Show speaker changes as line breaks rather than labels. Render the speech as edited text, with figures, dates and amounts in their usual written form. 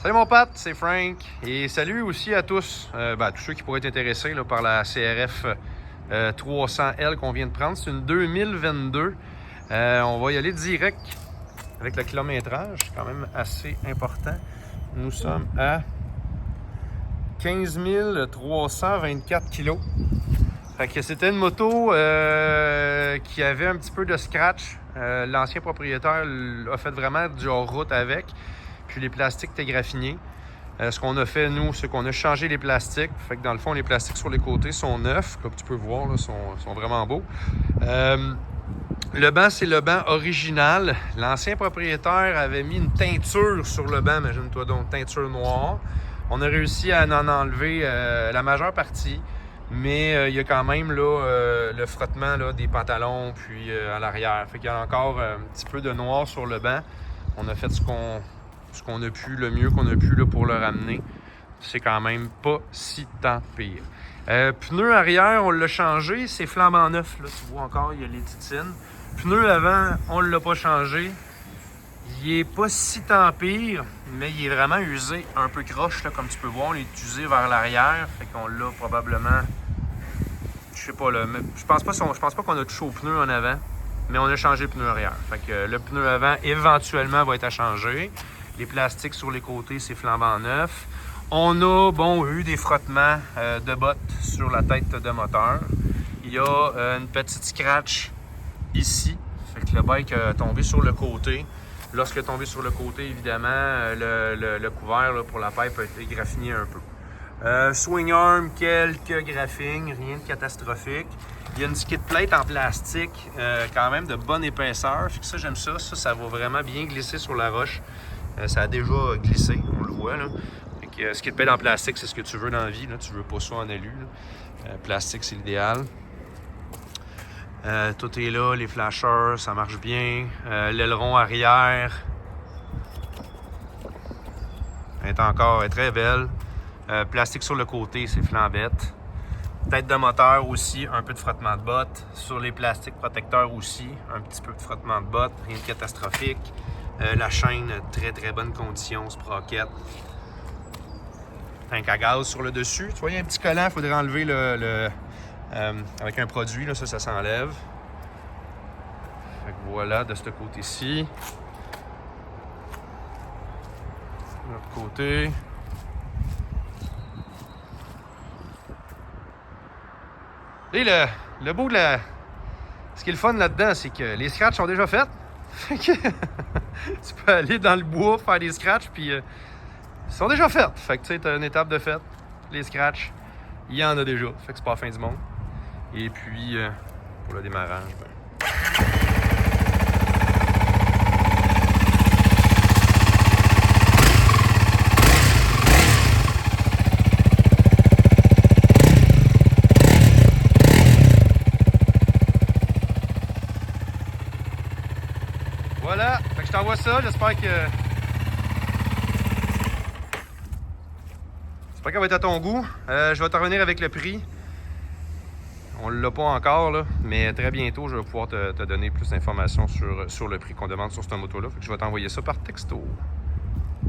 Salut mon Pat, c'est Frank. Et salut aussi à tous, à tous ceux qui pourraient être intéressés là, par la CRF 300L qu'on vient de prendre. C'est une 2022. On va y aller direct avec le kilométrage, quand même assez important. Nous sommes à 15 324 kg. Fait que c'était une moto qui avait un petit peu de scratch. L'ancien propriétaire a fait vraiment du hors-route avec. Puis les plastiques étaient graffinés. Ce qu'on a fait, nous, c'est qu'on a changé les plastiques. Fait que dans le fond, les plastiques sur les côtés sont neufs. Comme tu peux voir, là, sont vraiment beaux. Le banc, c'est le banc original. L'ancien propriétaire avait mis une teinture sur le banc, imagine-toi donc, teinture noire. On a réussi à en enlever la majeure partie. Mais il y a quand même là, le frottement là, des pantalons puis à l'arrière. Fait qu'il y a encore un petit peu de noir sur le banc. On a fait ce qu'on a pu, le mieux qu'on a pu là, pour le ramener. C'est quand même pas si tant pire. Pneu arrière, on l'a changé. C'est flambant neuf. Là, tu vois encore, il y a les titines. Pneu avant, on l'a pas changé. Il est pas si tant pire, mais il est vraiment usé, un peu croche, là, comme tu peux voir. Il est usé vers l'arrière. Fait qu'on l'a probablement... Je sais pas, là, mais je pense pas qu'on a touché au pneu en avant, mais on a changé le pneu arrière. Fait que le pneu avant, éventuellement, va être à changer. Les plastiques sur les côtés, c'est flambant neuf. On a, eu des frottements de bottes sur la tête de moteur. Il y a une petite scratch ici. Fait que le bike est tombé sur le côté. Lorsqu'il est tombé sur le côté, évidemment, le couvert là, pour la pipe a été graffiné un peu. Swing arm, quelques graphings, rien de catastrophique. Il y a une skid plate en plastique, quand même de bonne épaisseur. Fait que ça, j'aime ça. Ça va vraiment bien glisser sur la roche. Ça a déjà glissé, on le voit. Là. Fait que, skid plate en plastique, c'est ce que tu veux dans la vie. Là. Tu veux pas ça en alu. Plastique, c'est l'idéal. Tout est là, les flashers, ça marche bien. L'aileron arrière est très belle. Plastique sur le côté, c'est flambette. Tête de moteur aussi, un peu de frottement de bottes. Sur les plastiques protecteurs aussi, un petit peu de frottement de bottes, rien de catastrophique. La chaîne, très bonne condition, sprocket. Tank à gaz sur le dessus. Tu vois, il y a un petit collant, il faudrait enlever avec un produit, là, ça s'enlève. Fait que voilà, de ce côté-ci. De l'autre côté. Et le beau de la... Ce qui est le fun là-dedans, c'est que les scratchs sont déjà faits. Fait que tu peux aller dans le bois, faire des scratchs, puis ils sont déjà faits. Fait que tu sais, t'as une étape de fait. Les scratchs, il y en a déjà. Fait que c'est pas la fin du monde. Et puis, pour le démarrage, voilà, fait que je t'envoie ça, j'espère qu'elle va être à ton goût. Je vais te revenir avec le prix. On ne l'a pas encore, là, mais très bientôt, je vais pouvoir te donner plus d'informations sur le prix qu'on demande sur cette moto-là. Fait que je vais t'envoyer ça par texto.